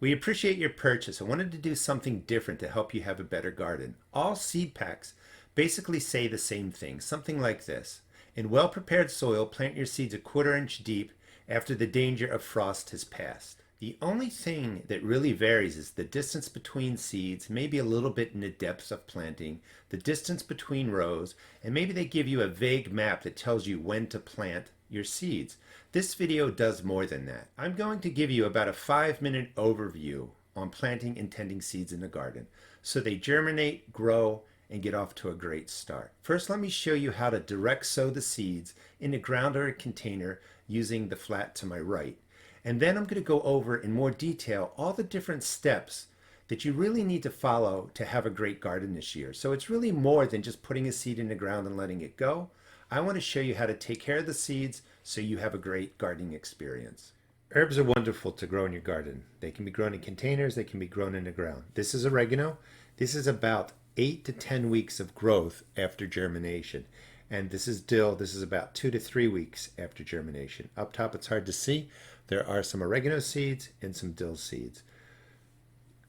We appreciate your purchase and wanted to do something different to help you have a better garden. All seed packs basically say the same thing, something like this. In well-prepared soil, plant your seeds a quarter-inch deep after the danger of frost has passed. The only thing that really varies is the distance between seeds, maybe a little bit in the depth of planting, the distance between rows, and maybe they give you a vague map that tells you when to plant your seeds. This video does more than that. I'm going to give you about a 5-minute overview on planting and tending seeds in the garden so they germinate, grow, and get off to a great start. First, let me show you how to direct sow the seeds in the ground or a container using the flat to my right. And then I'm going to go over in more detail all the different steps that you really need to follow to have a great garden this year. So it's really more than just putting a seed in the ground and letting it go. I want to show you how to take care of the seeds so you have a great gardening experience. Herbs are wonderful to grow in your garden. They can be grown in containers, they can be grown in the ground. This is oregano. This is about 8 to 10 weeks of growth after germination. And this is dill. This is about 2 to 3 weeks after germination. Up top, it's hard to see. There are some oregano seeds and some dill seeds.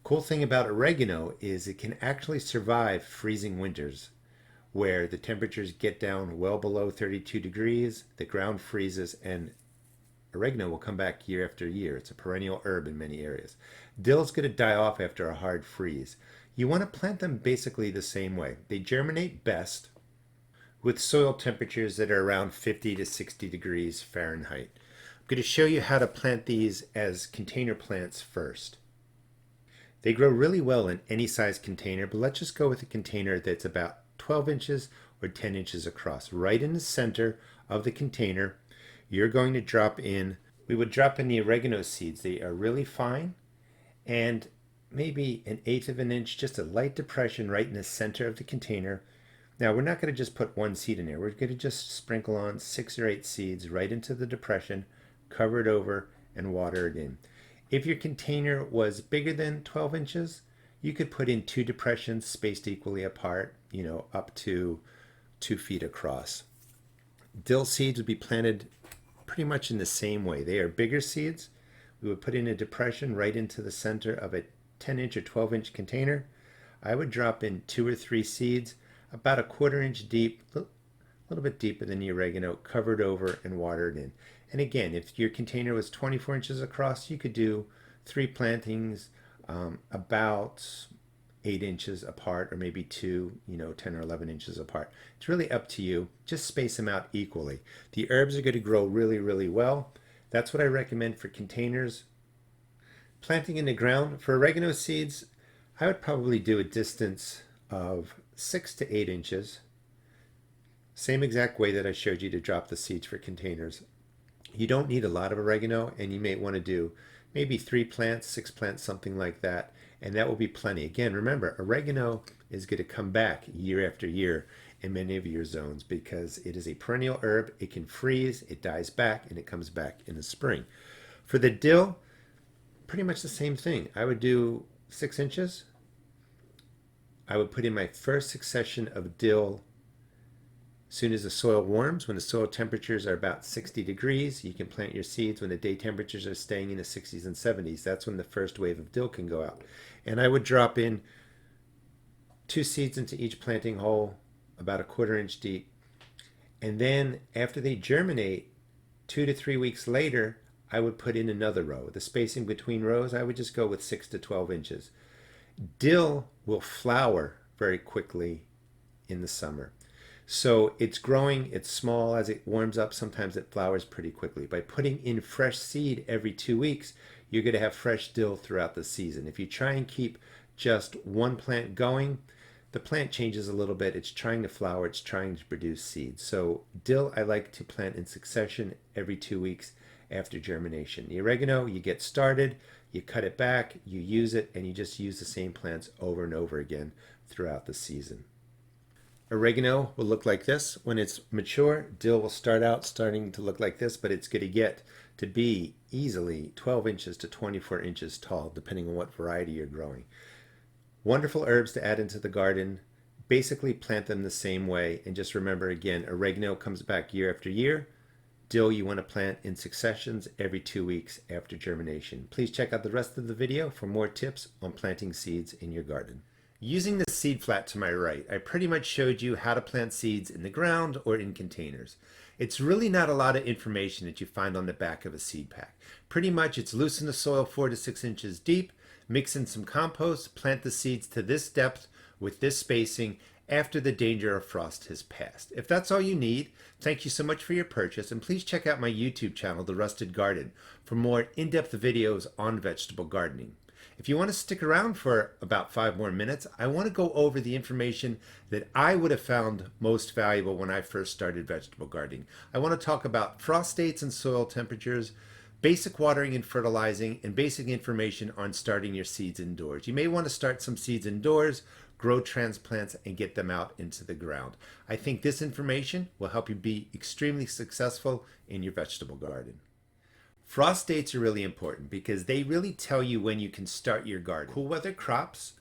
Cool thing about oregano is it can actually survive freezing winters where the temperatures get down well below 32 degrees, the ground freezes, and oregano will come back year after year. It's a perennial herb in many areas. Dill is going to die off after a hard freeze. You want to plant them basically the same way. They germinate best with soil temperatures that are around 50 to 60 degrees Fahrenheit. I'm going to show you how to plant these as container plants first. They grow really well in any size container, but let's just go with a container that's about 12 inches or 10 inches across. Right in the center of the container, you're going to drop in, we would drop in the oregano seeds. They are really fine, and maybe 1/8 of an inch, just a light depression right in the center of the container. Now, we're not going to just put one seed in there. We're going to just sprinkle on 6 or 8 seeds right into the depression, cover it over, and water it in. If your container was bigger than 12 inches, you could put in 2 depressions spaced equally apart, up to 2 feet across. Dill seeds would be planted pretty much in the same way. They are bigger seeds. We would put in a depression right into the center of a 10-inch or 12-inch container. I would drop in 2 or 3 seeds, about a quarter-inch deep, a little bit deeper than the oregano, covered over and watered in. And again, if your container was 24 inches across, you could do 3 plantings about 8 inches apart, or maybe 2, 10 or 11 inches apart. It's really up to you. Just space them out equally. The herbs are going to grow really, really well. That's what I recommend for containers. Planting in the ground, for oregano seeds, I would probably do a distance of 6 to 8 inches. Same exact way that I showed you to drop the seeds for containers. You don't need a lot of oregano, and you may want to do maybe 3 plants, 6 plants, something like that, and that will be plenty. Again, remember, oregano is going to come back year after year in many of your zones because it is a perennial herb. It can freeze, it dies back, and it comes back in the spring. For the dill, pretty much the same thing. I would do 6 inches. I would put in my first succession of dill as soon as the soil warms. When the soil temperatures are about 60 degrees, you can plant your seeds when the day temperatures are staying in the 60s and 70s. That's when the first wave of dill can go out. And I would drop in 2 seeds into each planting hole, about a quarter-inch deep. And then after they germinate, 2 to 3 weeks later, I would put in another row. The spacing between rows, I would just go with 6 to 12 inches. Dill will flower very quickly in the summer. So it's growing, it's small. As it warms up, sometimes it flowers pretty quickly. By putting in fresh seed every 2 weeks, you're going to have fresh dill throughout the season. If you try and keep just one plant going, the plant changes a little bit. It's trying to flower, it's trying to produce seeds. So dill, I like to plant in succession every 2 weeks after germination. The oregano, you get started, you cut it back, you use it, and you just use the same plants over and over again throughout the season. Oregano will look like this. When it's mature, dill will starting to look like this, but it's going to get to be easily 12 inches to 24 inches tall, depending on what variety you're growing. Wonderful herbs to add into the garden. Basically plant them the same way, and just remember again, oregano comes back year after year. Dill you want to plant in successions every 2 weeks after germination. Please check out the rest of the video for more tips on planting seeds in your garden. Using the seed flat to my right, I pretty much showed you how to plant seeds in the ground or in containers. It's really not a lot of information that you find on the back of a seed pack. Pretty much it's loosen the soil 4 to 6 inches deep, mix in some compost, plant the seeds to this depth with this spacing after the danger of frost has passed. If that's all you need, thank you so much for your purchase, and please check out my YouTube channel, The Rusted Garden, for more in-depth videos on vegetable gardening. If you want to stick around for about 5 more minutes, I want to go over the information that I would have found most valuable when I first started vegetable gardening. I want to talk about frost dates and soil temperatures, basic watering and fertilizing, and basic information on starting your seeds indoors. You may want to start some seeds indoors, grow transplants, and get them out into the ground. I think this information will help you be extremely successful in your vegetable garden. Frost dates are really important because they really tell you when you can start your garden. Cool weather crops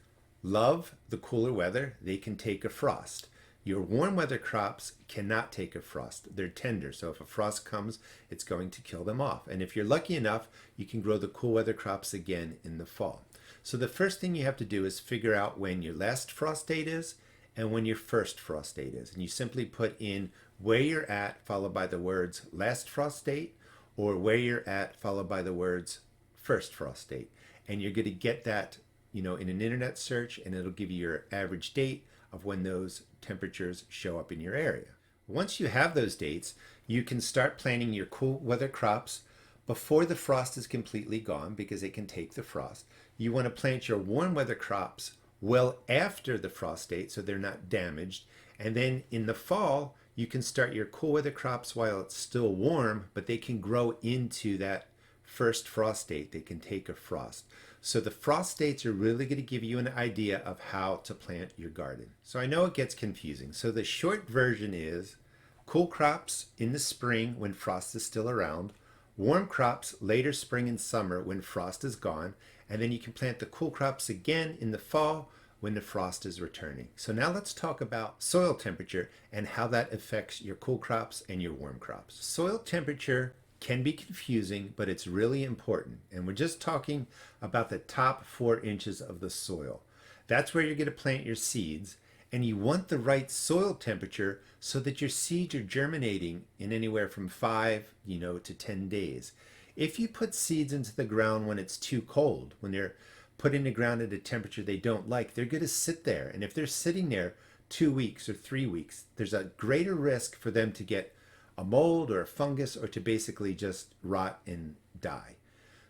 love the cooler weather. They can take a frost. Your warm weather crops cannot take a frost. They're tender, so if a frost comes, it's going to kill them off. And if you're lucky enough, you can grow the cool weather crops again in the fall. So the first thing you have to do is figure out when your last frost date is and when your first frost date is. And you simply put in where you're at, followed by the words last frost date, or where you're at, followed by the words first frost date. And you're going to get that, in an internet search, and it'll give you your average date of when those temperatures show up in your area. Once you have those dates, you can start planting your cool weather crops before the frost is completely gone, because it can take the frost. You want to plant your warm weather crops well after the frost date so they're not damaged. And then in the fall, you can start your cool weather crops while it's still warm, but they can grow into that first frost date. They can take a frost. So the frost dates are really going to give you an idea of how to plant your garden. So I know it gets confusing. So the short version is cool crops in the spring when frost is still around, warm crops later spring and summer when frost is gone, and then you can plant the cool crops again in the fall when the frost is returning. So now let's talk about soil temperature and how that affects your cool crops and your warm crops. Soil temperature can be confusing, but it's really important. And we're just talking about the top 4 inches of the soil. That's where you're going to plant your seeds, and you want the right soil temperature so that your seeds are germinating in anywhere from 5, to 10 days. If you put seeds into the ground when it's too cold, when they're put in the ground at a temperature they don't like, they're going to sit there. And if they're sitting there 2 weeks or 3 weeks, there's a greater risk for them to get a mold or a fungus, or to basically just rot and die.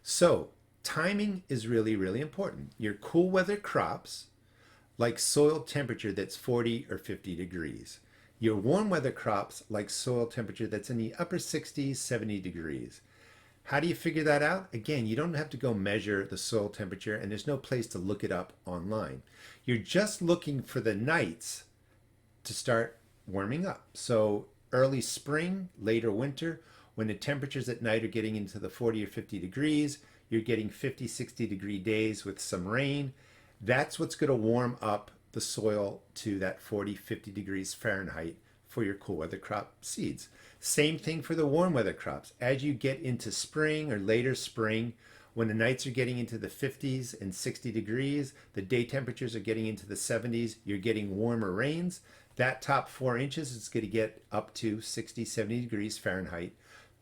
So timing is really, really important. Your cool weather crops like soil temperature that's 40 or 50 degrees. Your warm weather crops like soil temperature that's in the upper 60s, 70 degrees. How do you figure that out? Again, you don't have to go measure the soil temperature, and there's no place to look it up online. You're just looking for the nights to start warming up. So early spring, later winter, when the temperatures at night are getting into the 40 or 50 degrees, you're getting 50, 60 degree days with some rain. That's what's going to warm up the soil to that 40, 50 degrees Fahrenheit for your cool weather crop seeds. Same thing for the warm weather crops. As you get into spring or later spring, when the nights are getting into the 50s and 60 degrees, the day temperatures are getting into the 70s, you're getting warmer rains. That top 4 inches is going to get up to 60, 70 degrees Fahrenheit.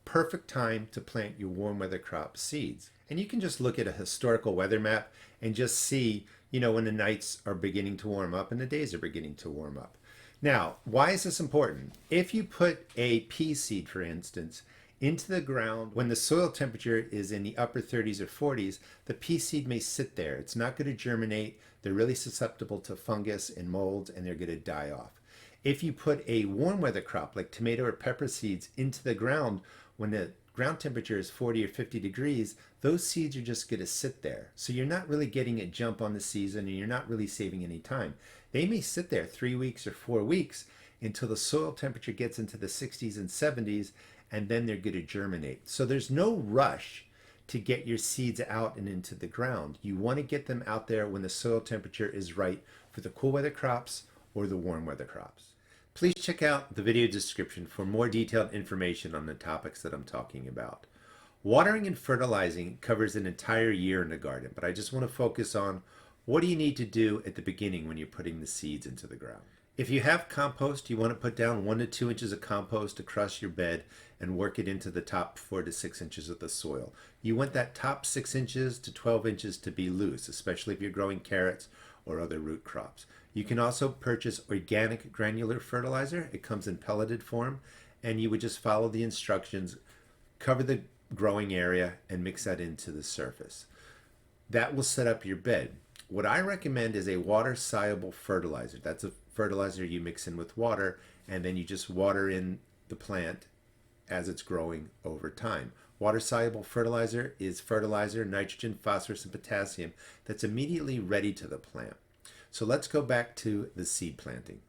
Perfect time to plant your warm weather crop seeds. And you can just look at a historical weather map and just see, when the nights are beginning to warm up and the days are beginning to warm up. Now, why is this important? If you put a pea seed, for instance, into the ground when the soil temperature is in the upper 30s or 40s, the pea seed may sit there. It's not going to germinate. They're really susceptible to fungus and molds, and they're going to die off. If you put a warm weather crop like tomato or pepper seeds into the ground when the ground temperature is 40 or 50 degrees, those seeds are just going to sit there. So you're not really getting a jump on the season, and you're not really saving any time. They may sit there 3 weeks or 4 weeks until the soil temperature gets into the 60s and 70s, and then they're going to germinate. So there's no rush to get your seeds out and into the ground. You want to get them out there when the soil temperature is right for the cool weather crops or the warm weather crops. Please check out the video description for more detailed information on the topics that I'm talking about. Watering and fertilizing covers an entire year in the garden, but I just want to focus on what do you need to do at the beginning when you're putting the seeds into the ground. If you have compost, you want to put down 1 to 2 inches of compost across your bed and work it into the top 4 to 6 inches of the soil. You want that top 6 inches to 12 inches to be loose, especially if you're growing carrots or other root crops. You can also purchase organic granular fertilizer. It comes in pelleted form, and you would just follow the instructions, cover the growing area, and mix that into the surface. That will set up your bed. What I recommend is a water-soluble fertilizer. That's a fertilizer you mix in with water, and then you just water in the plant as it's growing over time. Water-soluble fertilizer is fertilizer, nitrogen, phosphorus, and potassium that's immediately ready to the plant. So let's go back to the seed planting.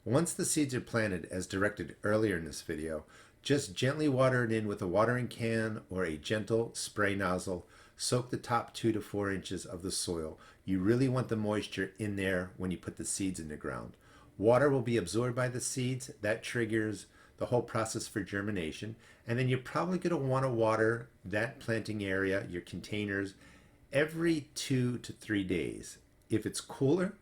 Once the seeds are planted, as directed earlier in this video, just gently water it in with a watering can or a gentle spray nozzle. Soak the top 2 to 4 inches of the soil. You really want the moisture in there when you put the seeds in the ground. Water will be absorbed by the seeds. That triggers the whole process for germination. And then you're probably going to want to water that planting area, your containers, every 2 to 3 days. If it's cooler,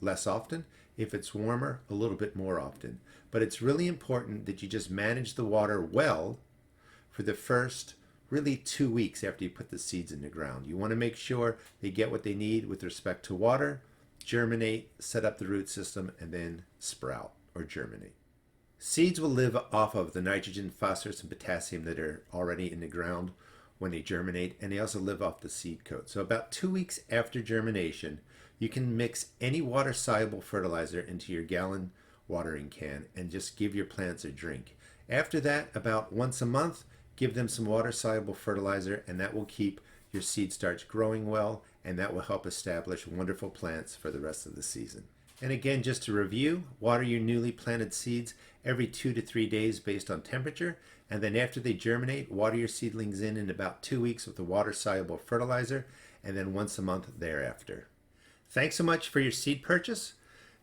less often. If it's warmer, a little bit more often. But it's really important that you just manage the water well for the first really 2 weeks after you put the seeds in the ground. You want to make sure they get what they need with respect to water, germinate, set up the root system, and then sprout or germinate. Seeds will live off of the nitrogen, phosphorus, and potassium that are already in the ground when they germinate, and they also live off the seed coat. So about 2 weeks after germination, you can mix any water-soluble fertilizer into your gallon watering can and just give your plants a drink. After that, about once a month, give them some water-soluble fertilizer, and that will keep your seed starch growing well, and that will help establish wonderful plants for the rest of the season. And again, just to review, water your newly planted seeds every 2 to 3 days based on temperature, and then after they germinate, water your seedlings in about 2 weeks with a water-soluble fertilizer, and then once a month thereafter. Thanks so much for your seed purchase.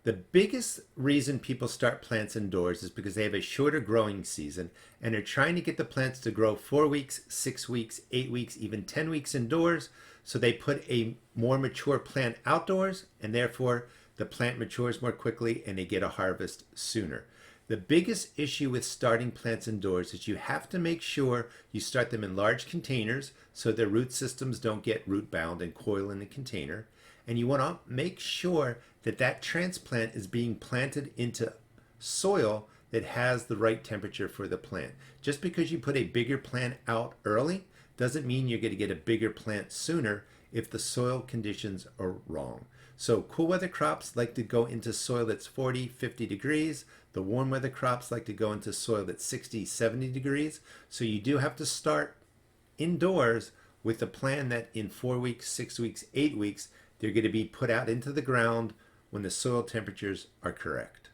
The biggest reason people start plants indoors is because they have a shorter growing season and they're trying to get the plants to grow 4 weeks, 6 weeks, 8 weeks, even 10 weeks indoors. So they put a more mature plant outdoors, and therefore the plant matures more quickly and they get a harvest sooner. The biggest issue with starting plants indoors is you have to make sure you start them in large containers so their root systems don't get root bound and coil in the container. And you want to make sure that that transplant is being planted into soil that has the right temperature for the plant. Just because you put a bigger plant out early doesn't mean you're going to get a bigger plant sooner if the soil conditions are wrong. So cool weather crops like to go into soil that's 40, 50 degrees. The warm weather crops like to go into soil that's 60, 70 degrees. So you do have to start indoors with a plan that in 4 weeks, 6 weeks, 8 weeks, they're going to be put out into the ground when the soil temperatures are correct.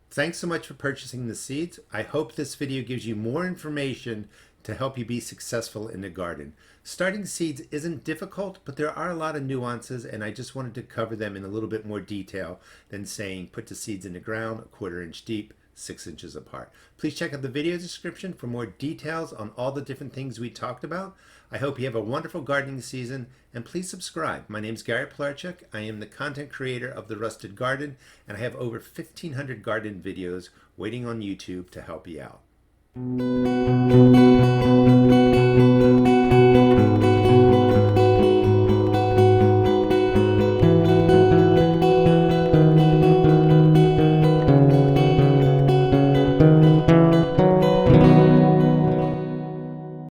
Thanks so much for purchasing the seeds. I hope this video gives you more information to help you be successful in the garden. Starting seeds isn't difficult, but there are a lot of nuances, and I just wanted to cover them in a little bit more detail than saying put the seeds in the ground 1/4 inch deep, 6 inches apart. Please check out the video description for more details on all the different things we talked about. I hope you have a wonderful gardening season, and please subscribe. My name is Gary Plarchuk. I am the content creator of The Rusted Garden, and I have over 1,500 garden videos waiting on YouTube to help you out.